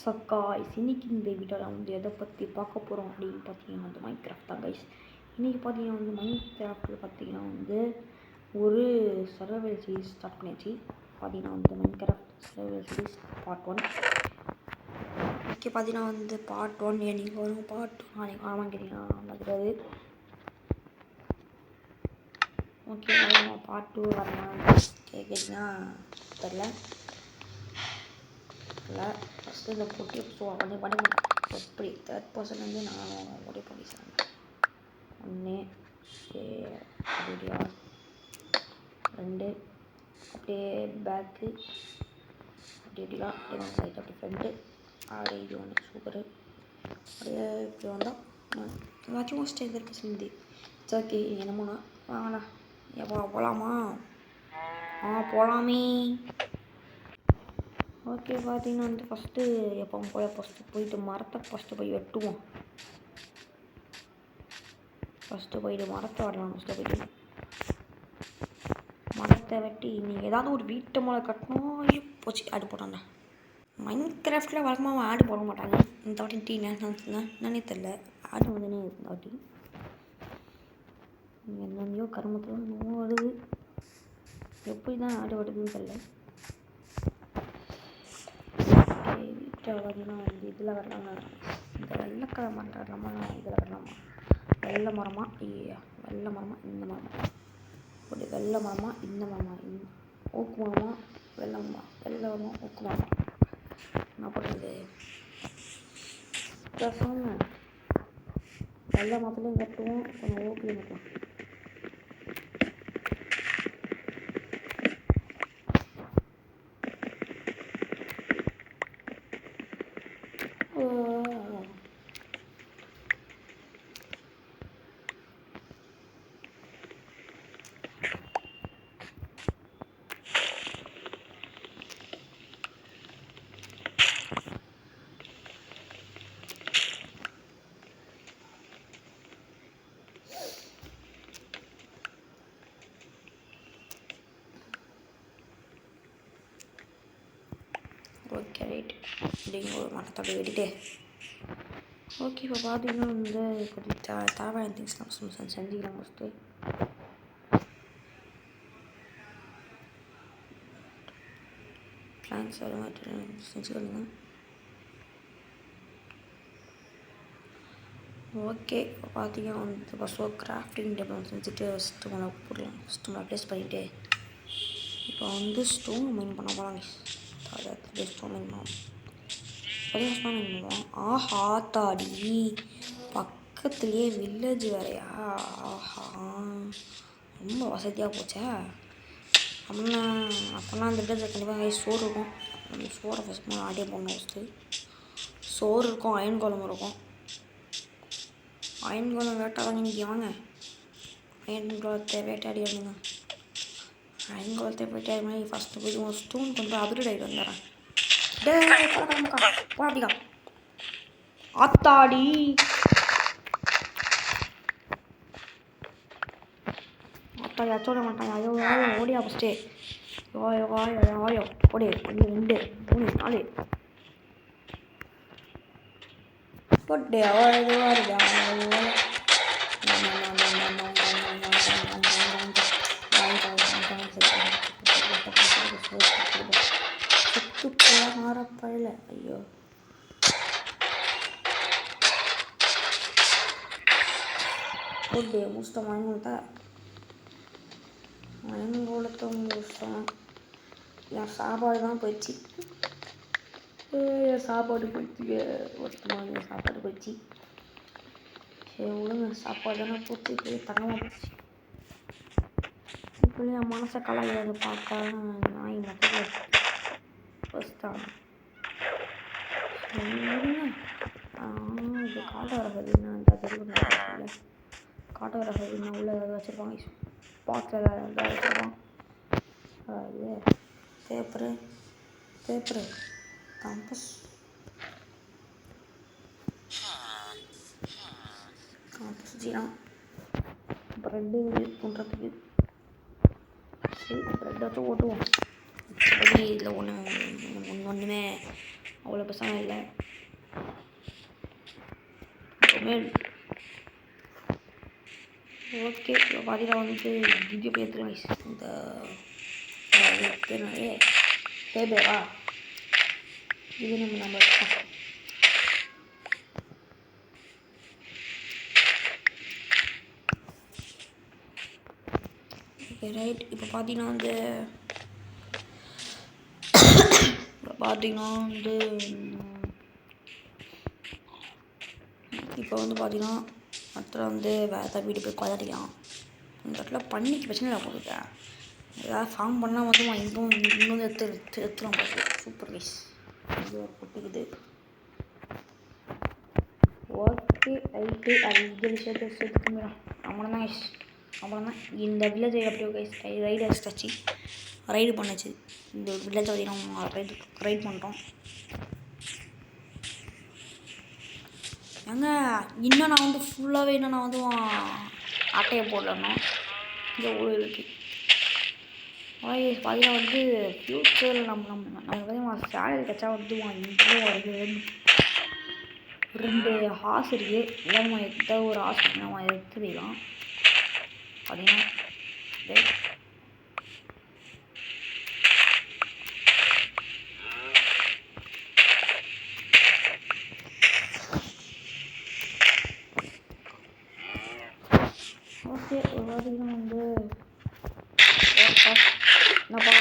Guys இன்னைக்கு இந்த வீடியோவில் வந்து எதை பற்றி பார்க்க போகிறோம் அப்படின்னு பார்த்தீங்கன்னா வந்து மைன்கிராஃப்ட் தான் கைஸ். இன்றைக்கி பார்த்தீங்கன்னா வந்து மைன்கிராஃப்டில் பார்த்தீங்கன்னா வந்து ஒரு சர்வைவல் சீரிஸ் ஸ்டார்ட் பண்ணியாச்சு. பார்த்தீங்கன்னா வந்து Minecraft survival series part 1. Okay, பார்த்தீங்கன்னா வந்து பார்ட் 1 என்னைக்கு வரும், பார்ட் 2 நாளைக்கு வரமான்னு கேட்டிங்கன்னா வந்துடாது. ஓகே, பார்ட் 2 வரலாம் கேட்டிங்கன்னா தெரில. இல்லை ஃபஸ்ட்டு இந்த பொட்டி வந்து பண்ணி மாட்டேன். எப்படி தேர்ட் பர்சன் வந்து நான் முடிவு பண்ணி சொல்கிறேன். 1 அப்படியா 2 அப்படியே பேக்கு அப்படி எப்படிலாம் அப்படியே சைட் அப்படி ஃப்ரெண்டு அப்படியே இது ஒன்று சூப்பரு. அப்படியே இப்படி வந்தால் ஏதாச்சும் ஸ்டேஜ் இருக்க சொல்லுது. இட்ஸ் ஓகே, என்னமோண்ணா வாங்கண்ணா எப்போ போகலாமா? போகலாமே. ஓகே, பார்த்தீங்கன்னா வந்து ஃபஸ்ட்டு எப்போ போயிட்டு மரத்தை போய் வெட்டுவோம். போயிட்டு மரத்தை வரலாம். போயிட்டு மரத்தை வெட்டி நீங்கள் ஏதாவது ஒரு வீட்டை மேலே கட்டணும். போச்சு ஆடு போட்டாங்க. மைன்கிராஃப்டில் வழக்கமாக ஆடு போட மாட்டாங்க. இந்த வாட்டி டீ என்னன்னே தெரில. ஆடு வந்துனே இந்த வாட்டி என்னென்னையோ கருமத்தில் இன்னும் வருது. எப்படி தான் ஆடு வருதுன்னு தெரில. வீட்டில் பார்த்தீங்கன்னா வந்து இதில் வரலாங்க. இந்த வெள்ளைக்கரை மரம் வரலாமா, இதில் வரலாமா? வெள்ளை மரமா இந்த மரமா? ஒரு வெள்ளை மரமா இந்த மரமா? ஓக்கு மரமா வெள்ளை மரமா ஓக்கு மரமா? என்ன பண்ணுறது? பேசாம வெள்ளை மரத்துலையும் கட்டுவோம், கொஞ்சம் ஓக்குலையும் கட்டுவோம். ஓகே ரைட், அப்படிங்க ஒரு மரத்தோட வெட்டிட்டு. ஓகே, இப்போ பார்த்தீங்கன்னா வந்து கொஞ்சம் தேவையான திங்ஸ்லாம் செஞ்சுக்கலாம். ஃபஸ்ட்டு பிளான்ஸ் வர மாதிரி செஞ்சுக்கணுங்க. ஓகே, இப்போ பார்த்தீங்கன்னா வந்து ஃபஸ்ட்டு கிராஃப்டிங் டேபிள் செஞ்சுட்டு ஃபஸ்ட்டு ஒன்று போடலாம். ஃபஸ்ட்டு ஒன்று ப்ளேஸ் பண்ணிவிட்டு இப்போ வந்து ஸ்டோன் மைன் பண்ண போகிறாங்க. ஸ்டோன் மைன் பண்ணுவோம். ஆஹா தாடி பக்கத்துலேயே வில்லேஜ் வேறையா? ஆஹா, ரொம்ப வசதியாக போச்சா? அப்போனா அந்த வில்லேஜில் கண்டிப்பாக சோறு இருக்கும். அந்த சோறை ஃபஸ்ட்டு ஆடியே போடணும். ஃபஸ்ட்டு சோறு இருக்கும், அயன் கோலம் இருக்கும். அயன் கோலம் வேட்டாதாங்க இன்றைக்கி வாங்க. அயன் கோலத்தை வேட்டாடி வருங்க. அயன் கோலத்தை வேட்டாடி மாதிரி ஃபஸ்ட்டு போய் ஒரு ஸ்டோன் கொஞ்சம் அப்கிரேட் ஆகிட்டு வந்துடுறேன். அப்படிக்கா ஆத்தாடி ஆத்தாடி அச்சோட மாட்டாங்க. ஐயோ ஓடியா ஃபஸ்ட்டு. ஓடியா ஓடி 1 2 3 4 போட்டு மாறப்படல. ஐயோ, போட்டு முடிச்சிட்டோம். மயங்கோலத்தை முடிச்சிட்டோம். என் சாப்பாடு தான் போயிடுச்சு. சாப்பாடு போயிடுச்சு. சரி விடுங்க, சாப்பாடு தானே போச்சு. தங்கமாக போச்சு. இப்போ என் மனசை கலாய்கிறது பார்த்தா நாய் மொத்தத்தில் ஃபஸ்ட்டாக இது காட்டை வரகுதுன்னா அந்த தெருவில் காட்டை வரகுதுன்னா உள்ள ஏதாவது வச்சுருப்பாங்க. ஸ்பாட்டில் ஏதாவது வச்சுருப்பாங்க. அது பேப்பரு கம்பஸ் ஜீனா ப்ரெட்டு பண்ணுறதுக்கு. சரி ப்ரெட்டை வச்சு ஓட்டுவோம். இதில் ஒன்றுமே அவ்வளோ பெருசாக இல்லை. அப்புறமே ஓகே இப்போ பார்த்தீங்கன்னா வந்து திவ்ய பேர் இந்த பேபேவா இது நம்ம ஓகே ரைட். இப்போ பார்த்தீங்கன்னா வந்து இப்போ வந்து பார்த்தீங்கன்னா அடுத்த வந்து வேறு வீடு போய் கொண்டாடிக்கலாம். இந்த இடத்துல பண்ணிக்கு பிரச்சனை இல்லை போகுது. ஏதாவது ஃபார்ம் பண்ணால் வந்து இன்னும் எடுத்துலாம் பார்த்து சூப்பர் கைஸ். இது பொட்டிக்குது. Okay right. அது இந்த விஷயத்தை சேர்த்துக்குமே அவ்வளோதான் கைஸ். அவ்வளோதான் இந்த வில்லேஜ் அப்படியே கைஸ் ரைடு அடிச்சாச்சு. ரைடு பண்ணாச்சு. இந்த வில்லேஜை பற்றி நம்ம ரைடு பண்ணுறோம். ஏங்க இன்னும் நான் வந்து ஃபுல்லாகவே இன்னும் நான் வந்து ஆட்டையை போடணும் இந்த ஊருக்கு. பார்த்தீங்கன்னா வந்து ஃப்யூச்சரில் நம்ம வந்து சேலரி கச்சா வந்து இன்றும் 2 ஹார்ஸ் இருக்குது. இல்லை நம்ம எந்த ஒரு ஹார்ஸ் நம்ம எடுத்துக்கலாம். பார்த்தீங்கன்னா ஓகே ஒரு பார்த்தீங்கன்னா வந்து என்னப்பா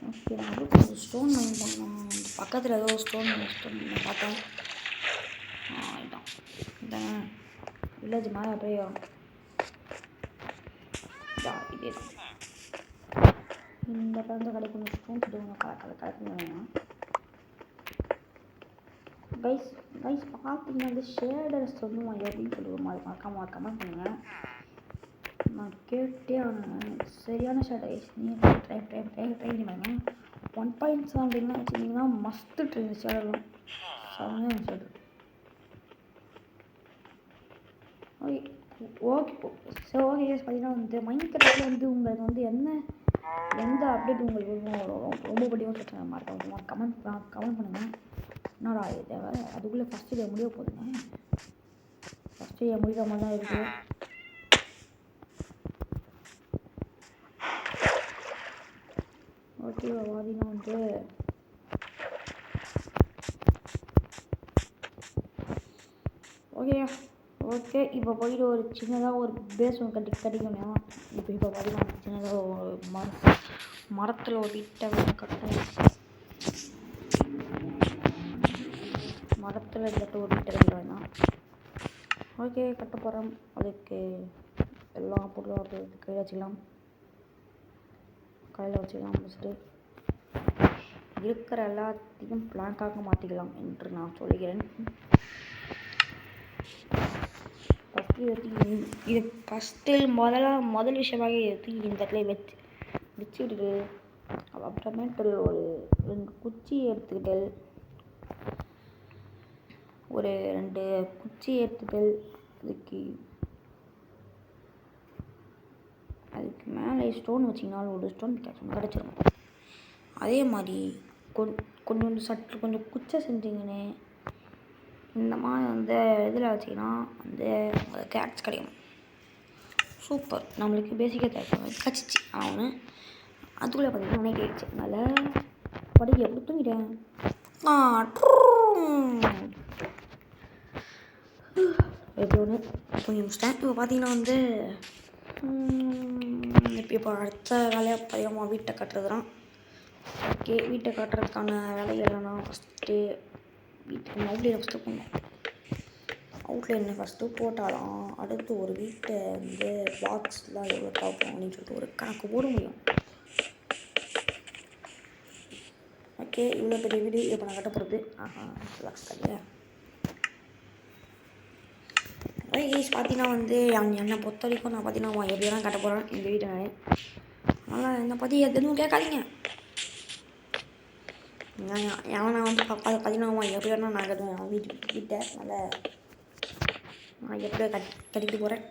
ஓகே நான் வந்து கொஞ்சம் ஸ்டோன் மைன் பண்ணோம். பக்கத்தில் ஏதோ ஸ்டோன் நான் பார்த்தேன். இதுதான் இந்த வில்லேஜ் மேலே அப்படியே இதே தான் இந்த பிறந்த கிடைக்கும் ஸ்டோன் சொல்லுவாங்க. கலக்குங்க வேணாம் கைஸ். பார்த்தீங்கன்னா வந்து ஷேடர்ஸ் வந்து எப்படின்னு சொல்லுவோம். அது மறக்காமல் பண்ணுங்கள். நான் கேட்டே ஆனேன் சரியான ஷேடர் கைஸ். நீங்கள் ட்ரை பண்ணி பாருங்க. 1.7 அப்படின்னா வச்சுக்கிங்கன்னா மஸ்ட்டு ட்ரெயின் ஷேடர்லாம் செம்மையாக ஷேடர். ஓகே சரி ஓகே கைஸ். பார்த்தீங்கன்னா வந்து மைன்கிராஃப்டில் வந்து உங்களுக்கு வந்து எந்த அப்டேட் உங்களுக்கு ரொம்ப பிடிக்கும் சொல்லுங்கள். மறக்காம கமெண்ட் பண்ணுங்கள். என்னடா இது தேவை அதுக்குள்ளே ஃபஸ்ட்டு டே முடிய போதுங்க. ஃபஸ்ட்டு டே முடிக்கிற மாதிரி தான் இருக்குது. ஓகே பார்த்தீங்கன்னா வந்து ஓகே இப்போ போயிட்டு ஒரு சின்னதாக ஒரு பேஸ் ஒன்று கட்டிக்கணும். இப்போ பார்த்தீங்கன்னா சின்னதாக ஒரு மரத்தில் ஒரு வீட்டை கட்டணும். மரத்தில் இருந்துட்டு ஒரு வீட்டை கட்டிடுவேன். ஓகே கட்ட போகிறோம். அதுக்கு எல்லா பொருளும் அப்படியே கையில் வச்சுக்கலாம். ஃபஸ்ட்டு இருக்கிற எல்லாத்தையும் பிளாங்காக மாற்றிக்கலாம் என்று நான் சொல்கிறேன். இது ஃபஸ்ட்டு முதல் விஷயமாக எடுத்து இந்த இடத்துல வச்சுக்கிட்டு அப்புறமேட்டு ஒரு 2 குச்சி எடுத்துக்கிட்டல் அதுக்கு மேலே ஸ்டோன் வச்சிங்கனாலும் ஒரு ஸ்டோன் கிடச்சிரும். அதே மாதிரி கொஞ்சம் குச்சை செஞ்சிங்கன்னு இந்த மாதிரி அந்த இதில் வச்சிங்கன்னா அந்த கேட்ச் கிடைக்கும். சூப்பர். நம்மளுக்கு பேசிக்காக தேவை கிடச்சிச்சு. அவனு அதுக்குள்ளே பார்த்தீங்கன்னா நைட் ஆகிடுச்சு. அதனால் படிக்க எப்படி தூங்கிட்டேன். எப்படி ஒன்று தூங்கி முடிச்சிட்டேன். இப்போ பார்த்தீங்கன்னா வந்து இப்போ அடுத்த வேலையாக பார்த்தீங்கன்னா வீட்டை கட்டுறது தான். ஓகே வீட்டை கட்டுறதுக்கான வேலைகள் என்னென்னா ஃபஸ்ட்டு வீட்டுக்கு அவுட்லைனை ஃபஸ்ட்டு போடணும். அவுட்லைனை ஃபஸ்ட்டு போட்டாலும் அடுத்து ஒரு வீட்டை வந்து பாக்ஸ்லாம் எவ்வளோ பார்ப்போம் அப்படின்னு சொல்லிட்டு ஒரு கணக்கு போட முடியும். ஓகே இவ்வளோ பெரிய வீடு இப்போ நான் கட்ட போகிறது. பாக்ஸ் கட்டியா பார்த்தீங்கன்னா வந்து என்னை பொறுத்த வரைக்கும் நான் பார்த்தீங்கன்னா எப்படி தான் கட்ட போகிறேன் இந்த வீட்டை. அதனால் என்னை பற்றி எதுவும் கேட்காதீங்க. நான் வந்து பார்த்தீங்கன்னா எப்படி வேணால் நான் கட்டுவேன் வீட்டை. அதனால் நான் எப்படியோ கட்டிட்டு போகிறேன்.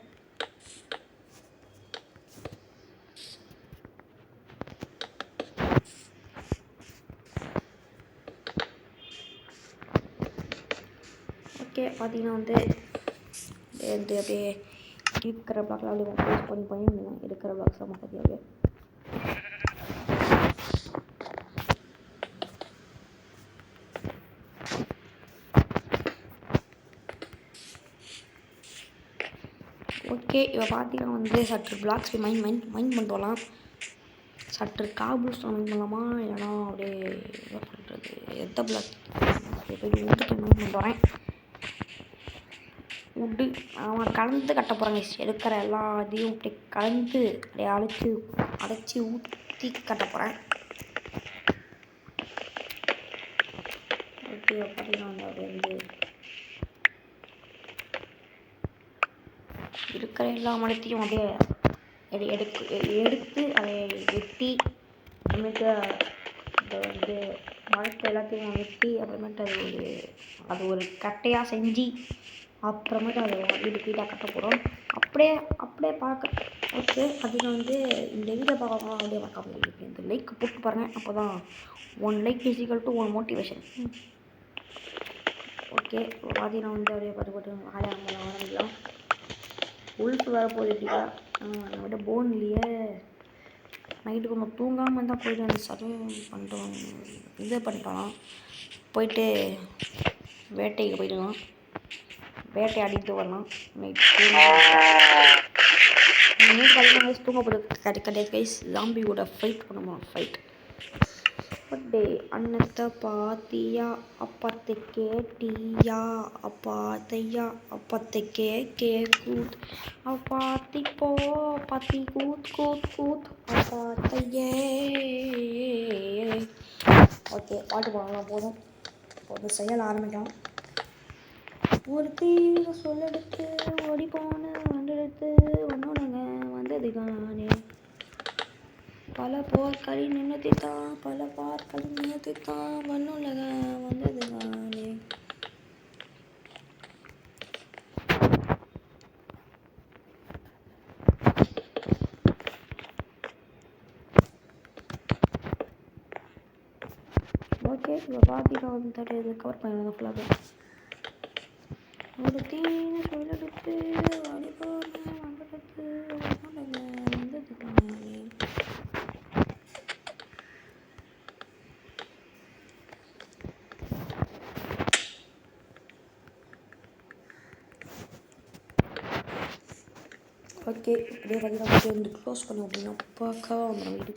ஓகே பார்த்தீங்கன்னா வந்து அப்படியே இருக்கிற பிளாக்ல அப்படியே க்ளோஸ் பண்ணி இருக்கிற பிளாக்ஸ் நம்ம அப்படியே ஓகே இப்போ பார்த்தீங்கன்னா வந்து சற்று பிளாக்ஸ் மைண்ட் பண்ணிட்டு வரலாம். சற்று காபுல் ஸ்டோன் மைண்ட் பண்ணலாமா இல்லைனா அப்படியே என்ன பண்ணுறது எந்த பிளாக் வுட்டுக்கு மைண்ட் பண்ணிட்டு வரேன். வுட்டு அவன் கலந்து கட்ட போகிறாங்க. எடுக்கிற எல்லா இதையும் அப்படியே கலந்து அப்படியே அடைச்சி ஊற்றி கட்ட போகிறேன். ஓகே பார்த்தீங்கன்னா வந்து அப்படியே வந்து இருக்கிற எல்லா மரத்தையும் அப்படியே எடுத்து அதை வெட்டி அப்புறமேட்டு அதை வந்து மரத்தை எல்லாத்தையும் வெட்டி அப்புறமேட்டு அது ஒரு கட்டையாக செஞ்சு அப்புறமேட்டு அதை வீடாக கட்ட போகிறோம். அப்படியே பார்க்க ஓகே அதில் வந்து இந்த வீடியோ பார்க்கலாம் அப்படியே பார்க்க முடியும். இந்த லைக் போட்டு பாருங்கள். அப்போ தான் 1 லைக் = 1 மோட்டிவேஷன். ஓகே பார்த்தீங்கன்னா வந்து அப்படியே பார்த்து ஆரம்பிக்கலாம். உள்ஃபு வரப்போகுது எப்படியா நம்மகிட்ட போன் இல்லையே. நைட்டு கொஞ்சம் தூங்காமல் இருந்தால் போய்ட்டு வந்து பண்ணிட்டோம் பண்ணிட்டோம். போயிட்டு வேட்டைக்கு போயிடலாம். வேட்டையாடிட்டு வரலாம். நைட்டு பார்த்தீங்கன்னா தூங்க போது கிடையாது கைஸ். ஜாம்பி கூட ஃபைட் பண்ணுவோம். ஃபைட் பட்டே அன்னத்தை பாத்தியா அப்பத்தை கேட்டியா அப்பாத்தையா அப்பத்தை கூத் அப்பாத்தி போ பத்தி கூத் அப்பாத்தையே. ஓகே பாட்டு பாடலாம் போதும். இப்போ செயல் ஆரம்பிக்கலாம். ஒரு தீவிர சொல்லெடுத்து ஓடி போன வண்டெடுத்து வந்தோடங்க வந்தது காணே. பல போர்க்களின் நின்னத்தைத்தான் வண்ணுலக வந்தது காணே. ஓகே இப்போ பார்த்தீங்கன்னா வந்து கவர் பண்ணி ஃபுல்லாக ஒரு தீன சொல்லெடுத்து ஓடி போன வண்டெடுத்து வந்தது காணே. ஓகே அப்படியே பார்த்தீங்கன்னா வந்து க்ளோஸ் பண்ணோம் அப்படின்னா பக்காவாக வந்துடும் வீடு.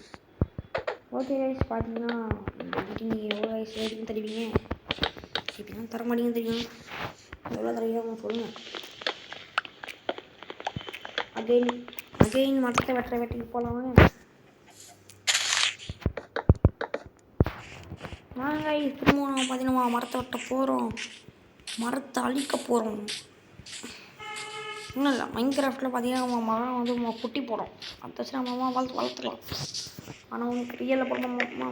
ஓகே கைஸ் பார்த்தீங்கன்னா இந்த வீட்டு நீங்கள் எவ்வளோ வயசு வரைக்கும் தருவீங்க இப்படிலாம் தர மாட்டீங்கன்னு தெரியும். எவ்வளோ தருவீங்க சொல்லுங்கள். அகெயின் மரத்தை வெட்டிக்கு போகலாம். நாங்கள் திரும்ப பார்த்தீங்கன்னா மரத்தை வெட்ட போகிறோம். மரத்தை அழிக்க போகிறோம். இன்னும் இல்லை மைன்கிராஃப்டில் பார்த்தீங்கன்னா மரம் வந்து குட்டி போடும். அதை வச்சு நம்ம வளர்த்துக்கலாம். ஆனால் உங்களுக்கு ரியலில் போட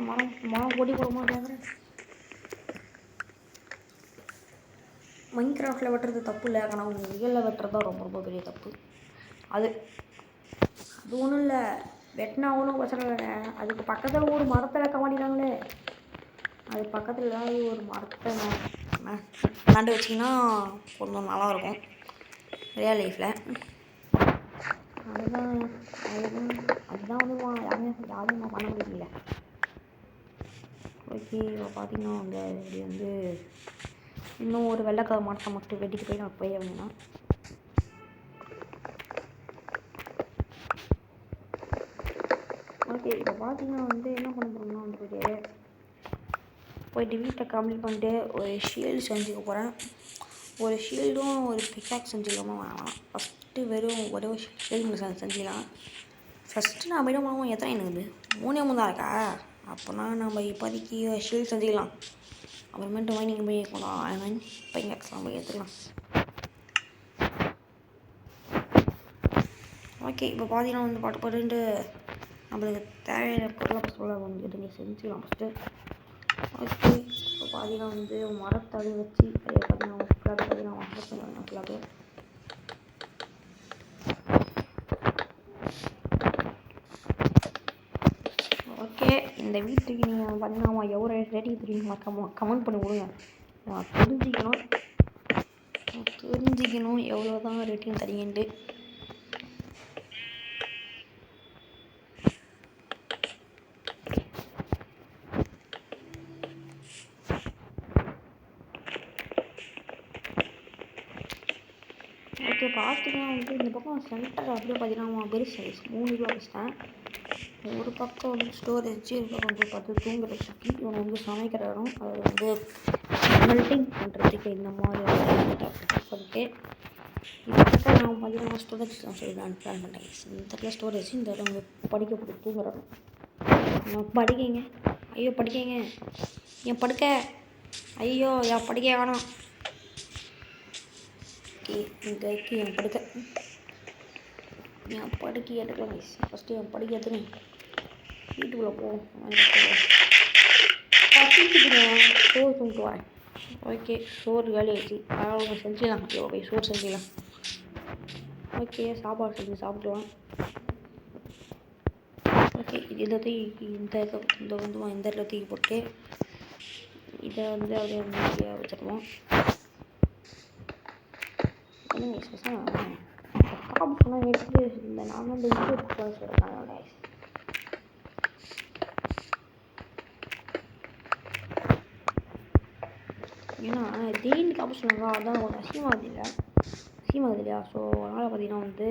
மரம் கொடி போடுமா கேட்குறேன். மைன்கிராஃப்டில் வெட்டுறது தப்பு இல்லை. ஆனால் உங்களுக்கு ரியலில் வெட்டுறது தான் ரொம்ப பெரிய தப்பு. அது ஒன்றும் இல்லை. வெட்டினா ஒன்றும் பிரச்சனை இல்லைங்க. அதுக்கு பக்கத்தில் ஒரு மரத்தை வைக்க மாட்டேங்கிறாங்களே. அது பக்கத்தில் ஏதாவது ஒரு மரத்தை நண்டு வச்சிங்கன்னா கொஞ்சம் நல்லாயிருக்கும் ரியல் லைஃப்பில். அதுதான் வந்து யாரும் பண்ண முடியல. ஓகே இப்போ பார்த்தீங்கன்னா அந்த இப்படி வந்து இன்னும் ஒரு வெள்ளைக்கார மரத்தை மட்டும் வெட்டிட்டு போய் நம்ம போய் வேணும்னா ஓகே இப்போ பார்த்தீங்கன்னா வந்து என்ன பண்ண போகிறோம்னா வந்து போயிட்டு வீட்டை கம்ப்ளீட் பண்ணிட்டு ஒரு ஷீல்டு செஞ்சுக்க போகிறேன். ஒரு ஷீல்டும் ஒரு பிக்காக்ஸ் செஞ்சுக்கலாமா வேணாம். ஃபஸ்ட்டு வெறும் ஒரே ஷீல்டு செஞ்சுக்கலாம். ஃபஸ்ட்டு நான் போய்ட்டு வாங்குவோம். எத்தனை எனக்கு 3 தான் இருக்கா. அப்போனா நம்ம இப்போதைக்கு ஷீல்டு செஞ்சுக்கலாம். அப்புறமேட்டு மைனிங் போய் போகலாம். பிக்காக்ஸ்லாம் போய் எடுத்துக்கலாம். ஓகே இப்போ பார்த்தீங்கன்னா வந்து பாட்டு நம்மளுக்கு தேவையான பொருளை சொல்ல வந்து செஞ்சுக்கலாம் ஃபஸ்ட்டு. ஓகே இப்போ பார்த்தீங்கன்னா வந்து மரத்தடி வச்சு பார்த்தீங்கன்னா ஃபுல்லாக ஓகே இந்த வீட்டுக்கு நீங்கள் பார்த்தீங்கன்னா எவ்வளோ ரேட்டிங் தெரியும் கமெண்ட் பண்ணி விடுங்க. நான் தெரிஞ்சுக்கணும். தெரிஞ்சுக்கணும் எவ்வளோ தான் ரேட்டிங் தரீங்கன்ட்டு. ஓகே பார்த்தீங்கன்னா வந்து இந்த பக்கம் சென்டர் அப்படியே பார்த்தீங்கன்னா பெருசு சைஸ் 3 கிலோ வச்சுட்டேன். ஒரு பக்கம் வந்து ஸ்டோரேஜ், ஒரு பக்கம் வந்து பார்த்து தூங்குறதுக்கு, இவனை வந்து சமைக்கிற இடம், அதை வந்து மெல்டிங் பண்ணுறதுக்கு இந்த மாதிரி பண்ணிட்டு இந்த பக்கம் நான் பார்த்தீங்கன்னா ஸ்டோரேஜ் தான் சொல்லி பிளான் பண்ணேன். இந்த இடத்துல ஸ்டோரேஜ், இந்த இடம் வந்து படிக்க போட்டு தூங்குற இடம். நான் படிக்கங்க, ஐயோ படிக்கங்க, என் படுக்க, ஐயோ என் படிக்க வேணாம். இங்கே இருக்கு என் படுக்க, என் படுக்கை எடுக்கலாம் கைஸ். ஃபஸ்ட்டு என் படுக்கை எடுத்துனேன் வீட்டுக்குள்ளே போவோம். சோறு தூங்கிட்டு வரேன். ஓகே சோறு வேலை ஆயிடுச்சு, அவங்க செஞ்சிடலாம். ஓகே சோறு செஞ்சிடலாம். ஓகே சாப்பாடு செஞ்சு சாப்பிடுவான். ஓகே இது எல்லாத்தையும் இந்த இடத்துல தூக்கி போட்டு இதை வந்து அப்படியே வச்சுருவோம். சொன்னால் எடுத்து இந்த நான் வந்து சொல்கிறேன். ஏன்னா திடீர்னு காப்பி சொன்னாங்க, அதுதான் கொஞ்சம் அசிங்கமாகுது இல்லையா? ஸோ அதனால் பார்த்தீங்கன்னா வந்து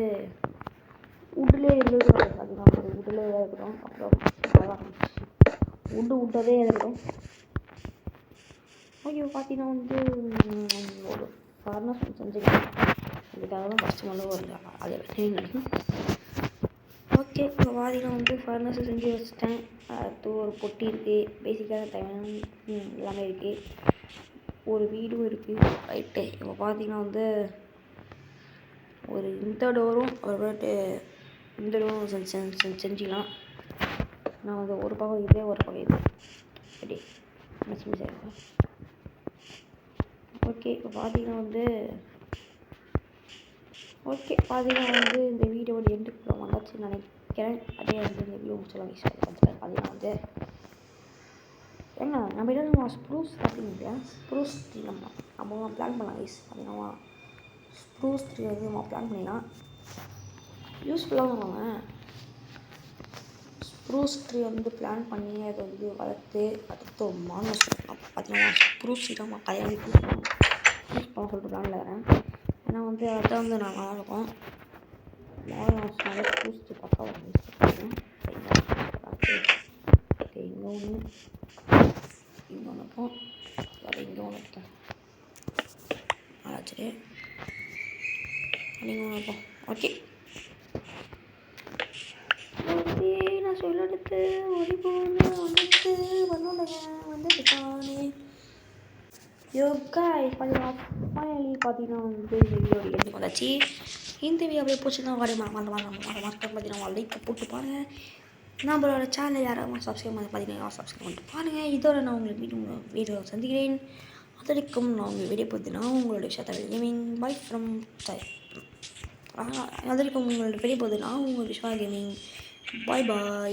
உட்டிலே இருக்கட்டும், பார்த்தீங்கன்னா ஒரு உட்டிலே இருக்கட்டும். அப்புறம் உட்டதே இருக்கட்டும். ஓகே பார்த்தீங்கன்னா வந்து ஒரு ஃபார்னஸ் செஞ்சுக்கலாம். இதுக்காக தான் ஃபஸ்ட்டு வருது அது நினைக்கும். ஓகே இப்போ பார்த்தீங்கன்னா வந்து ஃபர்னஸை செஞ்சு வச்சுட்டேன். அடுத்து ஒரு பொட்டி இருக்குது, பேசிக்காக தேவையான எல்லாமே இருக்குது, ஒரு வீடும் இருக்குது. ரைட்டு இப்போ பார்த்தீங்கன்னா வந்து ஒரு இந்த டோரும் அப்புறமேட்டு இந்த டோரும் செஞ்சுக்கலாம். நான் வந்து ஒரு பக்கம் இதே ஒரு பக்கம் இது அப்படி மிஸ் ஆகிருக்கேன். ஓகே இப்போ பார்த்தீங்கன்னா வந்து இந்த வீடியோட எண்டுக்கு வந்தாச்சுன்னு நினைக்கிறேன். அதே வந்து இந்த வீடியோ முடிச்சலாம் யூஸ் பண்ணிட்டு பார்த்தீங்கன்னா வந்து ஏங்க நம்ம என்ன ஸ்ப்ரூஸ் பார்த்தீங்கன்னா ஸ்ப்ரூஸ் ட்ரீ நம்ம பிளான் பண்ணலாம் கைஸ். பார்த்தீங்கன்னா ஸ்ப்ரூஸ் ட்ரீ வந்து நம்ம பிளான் பண்ணிடலாம். யூஸ்ஃபுல்லாக வருவாங்க. ஸ்ப்ரூஸ் ட்ரீ வந்து பிளான் பண்ணி அதை வந்து வளர்த்து அடுத்து மானஸ் பார்த்தீங்கன்னா ஸ்ப்ரூஸ் ட்ரீ தான் கல்யாணம் யூஸ் பண்ண சொல்லிட்டு பிளானில் வரேன். ஏன்னா வந்து அதுதான் வந்து நான் நல்லாயிருக்கும். மானஸ்னால ஸ்ப்ரூஸ் ட்ரீ பக்கம் யூஸ் பண்ணுறேன். ஓகே இங்கே ஒன்று இருக்கும், அது இங்கே ஒன்று இருக்கும். ஆச்சு நீங்கள் ஒன்று இருக்கும். ஓகே நான் சொல்லெடுத்து ஒரு போன வந்துட்டு வந்துட்டானே யோகா. ஃபைனலி பார்த்தீங்கன்னா வந்து இந்த வீடியோ எடுத்து வந்தாச்சு. இந்த வீடியோ அப்படியே பிடிச்சிருந்தா பார்த்தீங்கன்னா லைக்கை போட்டு பாருங்கள். நம்மளோட சேனல் யாராவது சப்ஸ்கிரைப் பண்ணி பார்த்தீங்கன்னா சப்ஸ்கிரைப் பண்ணிட்டு பாருங்கள். இதோட நான் உங்களுக்கு வீடியோ சந்திக்கிறேன். அதற்கும் நான் உங்களுக்கு வீடியோ பார்த்தீங்கன்னா உங்களுடைய விஷயத்தை கேமிங் பை ஃப்ரம் அதற்கும் உங்களோட வீடியோ பார்த்தீங்கன்னா உங்கள் விஷயம் கேமிங் பாய்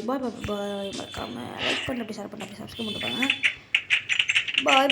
மறக்காமல் லைக் பண்ணி அப்படி ஷேர் பண்ணி அப்படி சப்ஸ்கிரைப் பண்ணிட்டு பாருங்கள். பாய்